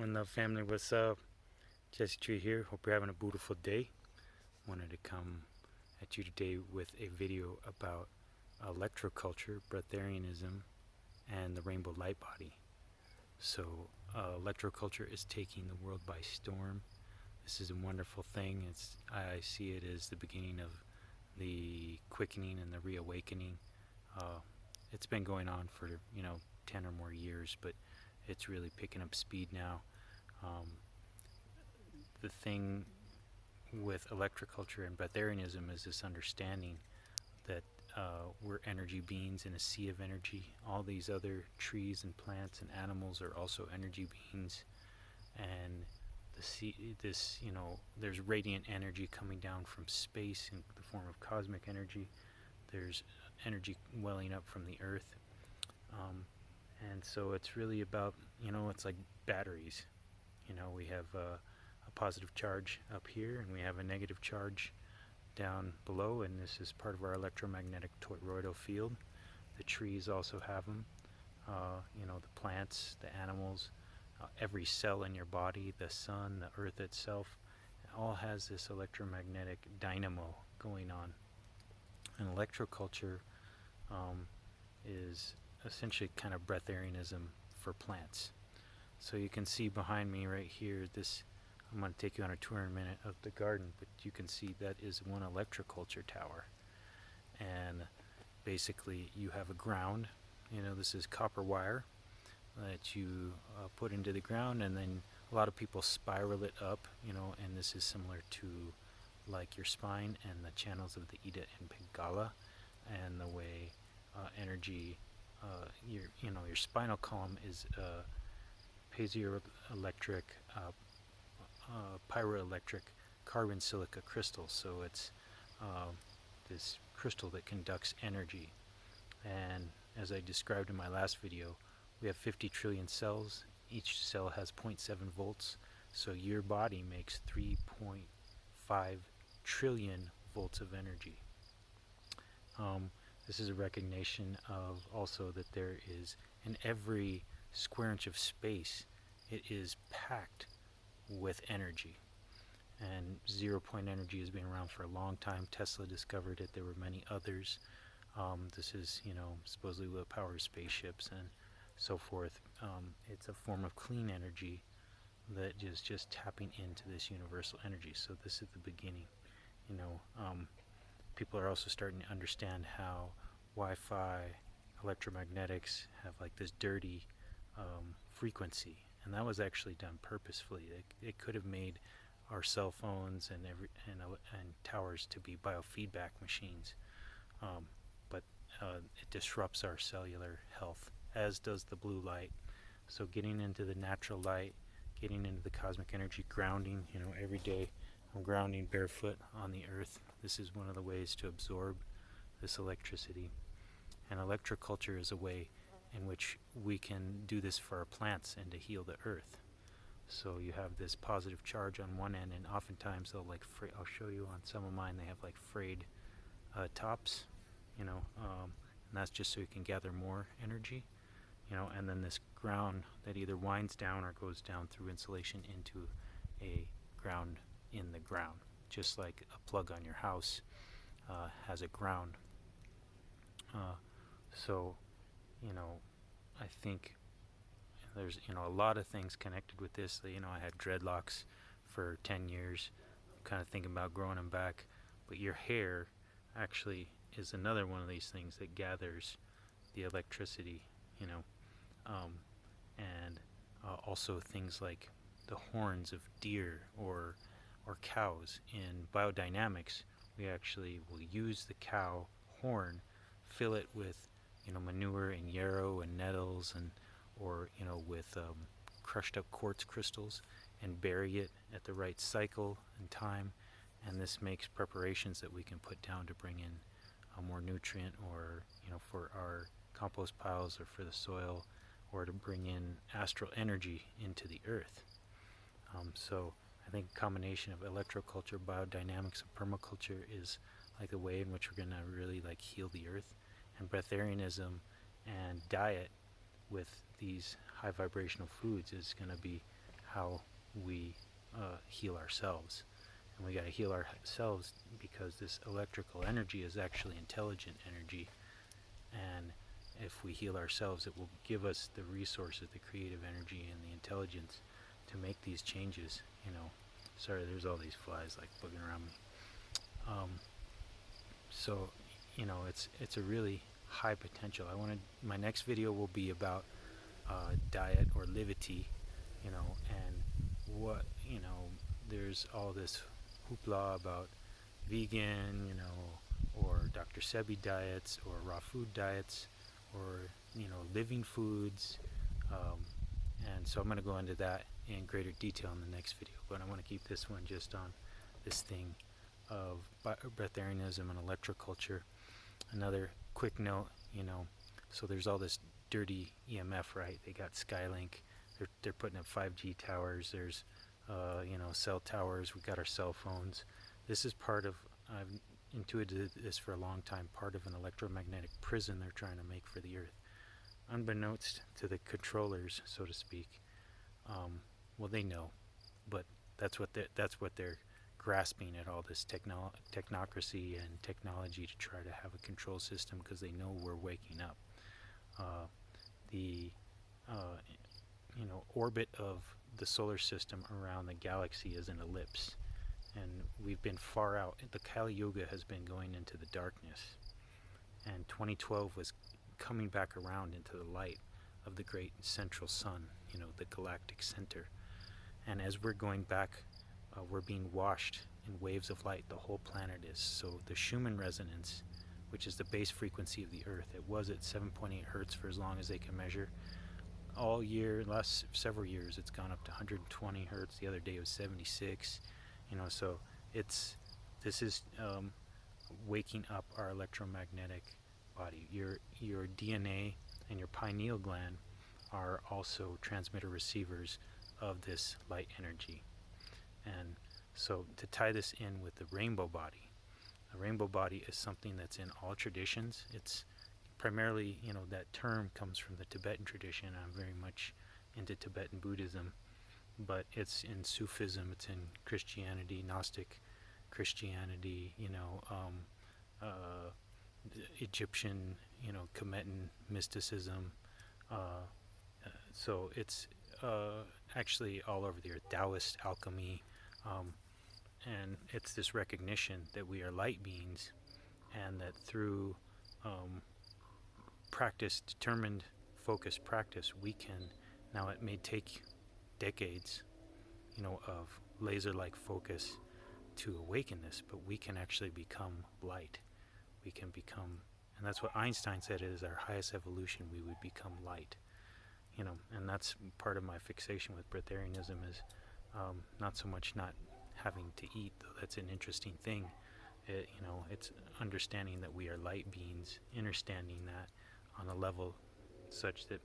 One Love family, what's up? Jesse Tree here. Hope you're having a beautiful day. Wanted to come at you today with a video about electroculture, breatharianism, and the rainbow light body. So, electroculture is taking the world by storm. This is a wonderful thing. I see it as the beginning of the quickening and the reawakening. It's been going on for 10 or more years, but it's really picking up speed now. The thing with electroculture and breatharianism is this understanding that we're energy beings in a sea of energy. All these other trees and plants and animals are also energy beings, and there's radiant energy coming down from space in the form of cosmic energy. There's energy welling up from the earth, and so it's really about, it's like batteries. We have a positive charge up here, and we have a negative charge down below, and this is part of our electromagnetic toroidal field. The trees also have them, the plants, the animals, every cell in your body, the sun, the earth itself, it all has this electromagnetic dynamo going on. And electroculture is essentially kind of breatharianism for plants. So you can see behind me right here, I'm going to take you on a tour in a minute of the garden, but you can see that is one electroculture tower. And basically you have a ground, this is copper wire that you put into the ground, and then a lot of people spiral it up, and this is similar to like your spine and the channels of the Ida and Pingala, and the way energy, your spinal column is piezoelectric, pyroelectric carbon silica crystal. So it's this crystal that conducts energy. And as I described in my last video, we have 50 trillion cells. Each cell has 0.7 volts. So your body makes 3.5 trillion volts of energy. This is a recognition of also that there is, in every square inch of space, it is packed with energy. And 0-point energy has been around for a long time. Tesla discovered it. There were many others. This is, supposedly what powers spaceships and so forth. It's a form of clean energy that is just tapping into this universal energy. So this is the beginning. People are also starting to understand how Wi-Fi, electromagnetics have like this dirty frequency, and that was actually done purposefully. It could have made our cell phones and towers to be biofeedback machines, but it disrupts our cellular health, as does the blue light. So getting into the natural light, getting into the cosmic energy, grounding, every day I'm grounding barefoot on the earth. This is one of the ways to absorb this electricity. And electroculture is a way in which we can do this for our plants and to heal the earth. So you have this positive charge on one end, and oftentimes they'll I'll show you on some of mine, they have like frayed tops, and that's just so you can gather more energy, and then this ground that either winds down or goes down through insulation into a ground in the ground, just like a plug on your house has a ground. So I think there's a lot of things connected with this. I had dreadlocks for 10 years. I'm kind of thinking about growing them back. But your hair actually is another one of these things that gathers the electricity, and also things like the horns of deer or cows. In biodynamics, we actually will use the cow horn, fill it with manure and yarrow and nettles, or with crushed up quartz crystals, and bury it at the right cycle and time. And this makes preparations that we can put down to bring in more nutrient, or for our compost piles, or for the soil, or to bring in astral energy into the earth. So I think a combination of electroculture, biodynamics, and permaculture is like a way in which we're going to really heal the earth. And breatharianism and diet with these high vibrational foods is going to be how we heal ourselves. And we got to heal ourselves because this electrical energy is actually intelligent energy. And if we heal ourselves, it will give us the resources, the creative energy, and the intelligence to make these changes. Sorry, there's all these flies like bugging around me. So, it's a really high potential. My next video will be about diet or livity, and what, there's all this hoopla about vegan, or Dr. Sebi diets, or raw food diets, or, living foods. And so I'm going to go into that in greater detail in the next video, but I want to keep this one just on this thing of breatharianism and electroculture. Another quick note, so there's all this dirty EMF, right? They got Skylink, they're putting up 5G towers, there's cell towers, we got our cell phones. This is part of, I've intuited this for a long time, part of an electromagnetic prison they're trying to make for the earth. Unbeknownst to the controllers, so to speak. Well, they know, but that's what they're grasping at, all this technocracy and technology to try to have a control system, because they know we're waking up. The orbit of the solar system around the galaxy is an ellipse, and we've been far out. The Kali Yuga has been going into the darkness, and 2012 was coming back around into the light of the great central sun, the galactic center. And as we're going back, we're being washed in waves of light. The whole planet is. So the Schumann Resonance, which is the base frequency of the Earth, it was at 7.8 hertz for as long as they can measure. All year, last several years, it's gone up to 120 hertz. The other day it was 76. So this is waking up our electromagnetic body. Your DNA and your pineal gland are also transmitter receivers of this light energy. And so to tie this in with the rainbow body, a rainbow body is something that's in all traditions. It's primarily, that term comes from the Tibetan tradition. I'm very much into Tibetan Buddhism, but it's in Sufism, it's in Christianity, Gnostic Christianity, Egyptian, Tibetan mysticism. So it's actually all over the earth. Taoist alchemy, and it's this recognition that we are light beings, and that through practice, determined, focused practice, we can. Now, it may take decades, of laser-like focus to awaken this, but we can actually become light. We can become, and that's what Einstein said, it is our highest evolution, we would become light. And that's part of my fixation with breatharianism is not so much not having to eat, though that's an interesting thing. It's understanding that we are light beings, understanding that on a level such that,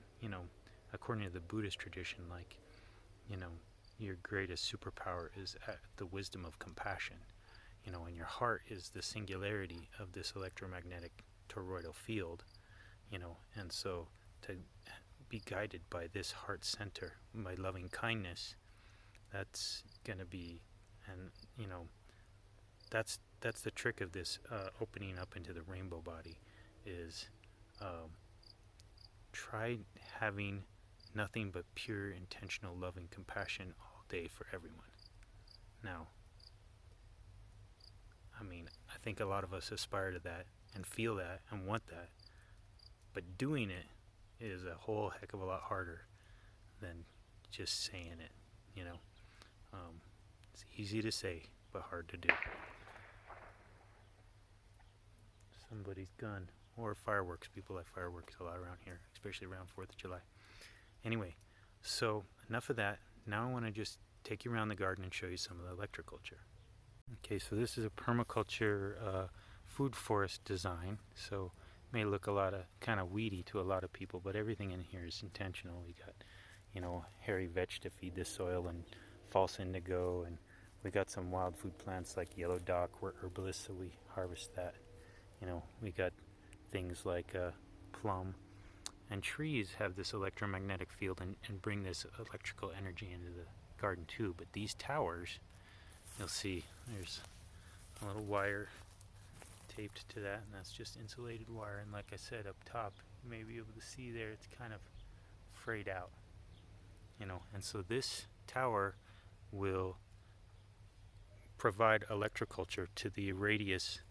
according to the Buddhist tradition, your greatest superpower is the wisdom of compassion, and your heart is the singularity of this electromagnetic toroidal field, and so to be guided by this heart center, by loving kindness, that's going to be, and that's the trick of this opening up into the rainbow body, is try having nothing but pure, intentional, loving compassion all day for everyone. Now, I think a lot of us aspire to that and feel that and want that, but doing it is a whole heck of a lot harder than just saying it, It's easy to say, but hard to do. Somebody's gun, or fireworks. People like fireworks a lot around here, especially around 4th of July. Anyway, so enough of that. Now I want to just take you around the garden and show you some of the electroculture. Okay, so this is a permaculture food forest design. So it may look a lot of kind of weedy to a lot of people, but everything in here is intentional. We got, hairy vetch to feed the soil, and false indigo, and we got some wild food plants like yellow dock. We're herbalists, so we harvest that. We got things like plum And trees have this electromagnetic field and bring this electrical energy into the garden too. But these towers, you'll see there's a little wire taped to that, and that's just insulated wire. And like I said up top, you may be able to see there, it's kind of frayed out, you know. And so this tower will provide electroculture to the radius,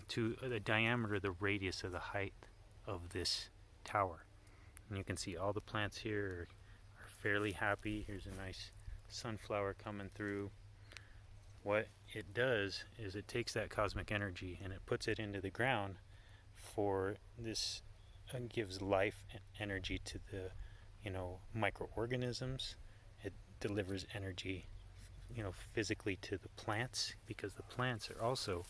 to the diameter, the radius of the height of this tower. And you can see all the plants here are fairly happy. Here's a nice sunflower coming through. What it does is it takes that cosmic energy and it puts it into the ground for this, gives life and energy to the, you know, microorganisms. It delivers energy, you know, physically to the plants, because the plants are also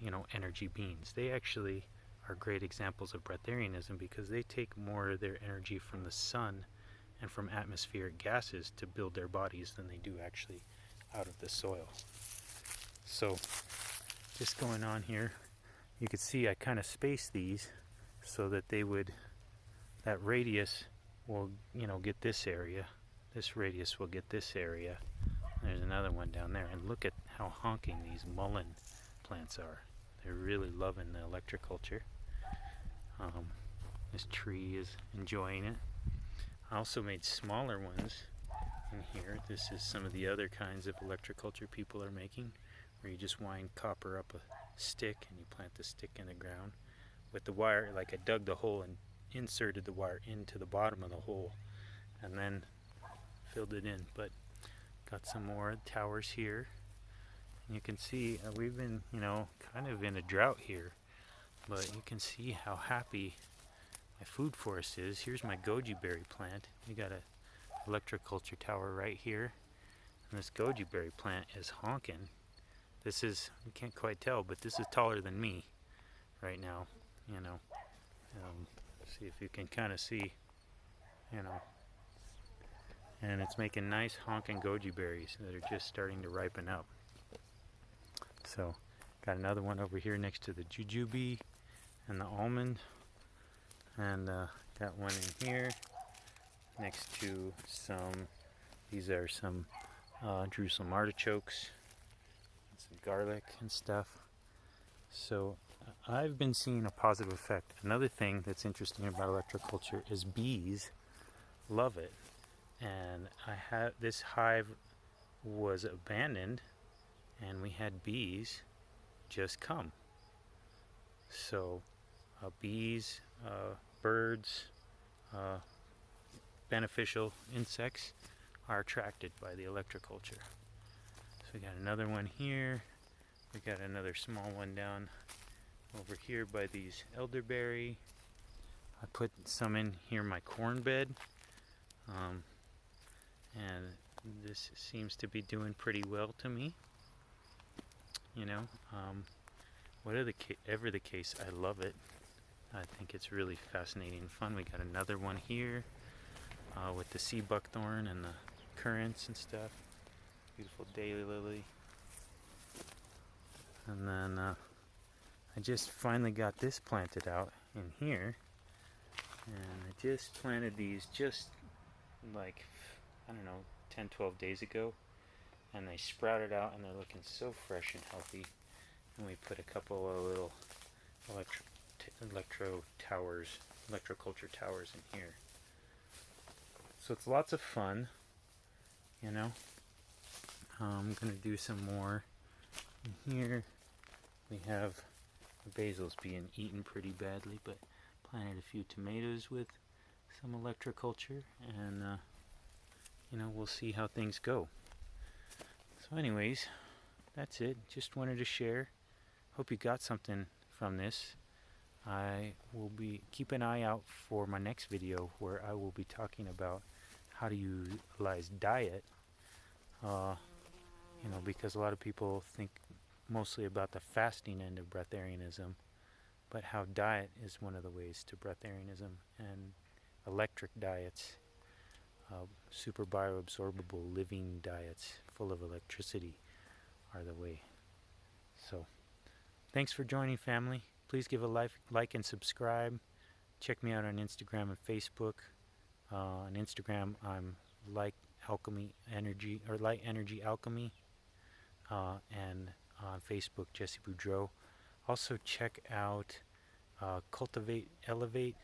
you know, energy beings. They actually are great examples of breatharianism because they take more of their energy from the sun and from atmospheric gases to build their bodies than they do actually out of the soil. So just going on here, you can see I kind of spaced these so that they would, that radius will, you know, get this area, this radius will get this area. There's another one down there, and look at how honking these mullein plants are. They're really loving the electroculture. This tree is enjoying it. I also made smaller ones in here. This is some of the other kinds of electroculture people are making, where you just wind copper up a stick and you plant the stick in the ground with the wire. Like I dug the hole and inserted the wire into the bottom of the hole and then filled it in. But got some more towers here. And you can see we've been, you know, kind of in a drought here, but you can see how happy my food forest is. Here's my goji berry plant. We got a electroculture tower right here, and this goji berry plant is honking. This is, you can't quite tell, but this is taller than me right now, you know. See if you can kind of see, you know. And it's making nice honking goji berries that are just starting to ripen up. So got another one over here next to the jujube and the almond, and got one in here next to some, these are some Jerusalem artichokes and some garlic and stuff. So I've been seeing a positive effect. Another thing that's interesting about electroculture is bees love it. And I had, this hive was abandoned and we had bees just come. So bees, birds, beneficial insects are attracted by the electroculture. So we got another one here. We got another small one down over here by these elderberry. I put some in here, my corn bed. And this seems to be doing pretty well to me. You know, whatever the case, I love it. I think it's really fascinating and fun. We got another one here with the sea buckthorn and the currants and stuff. Beautiful daylily. And then I just finally got this planted out in here. And I just planted these just like, I don't know, 10-12 days ago. And they sprouted out and they're looking so fresh and healthy. And we put a couple of little electroculture towers in here. So it's lots of fun, you know. I'm going to do some more in here. We have the basil's being eaten pretty badly, but planted a few tomatoes with some electroculture, and you know, we'll see how things go. So anyways, that's it. Just wanted to share. Hope you got something from this. I will keep an eye out for my next video where I will be talking about how to utilize diet. You know, because a lot of people think mostly about the fasting end of breatharianism, but how diet is one of the ways to breatharianism, and electric diets, super bioabsorbable living diets full of electricity are the way. So thanks for joining, family. Please give a like and subscribe. Check me out on Instagram and Facebook. On Instagram, I'm Light Alchemy Energy, or Light Energy Alchemy, and on Facebook, Jesse Boudreau. Also check out Cultivate Elevate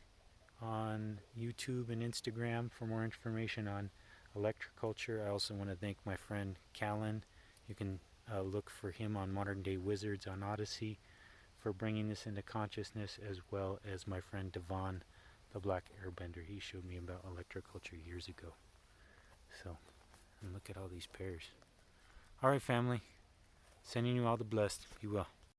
on YouTube and Instagram for more information on electroculture. I also want to thank my friend Callan. You can look for him on Modern Day Wizards on Odyssey for bringing this into consciousness, as well as my friend Devon, the Black Airbender. He showed me about electroculture years ago. So, and look at all these pairs. Alright, family. Sending you all the blessed. Be well.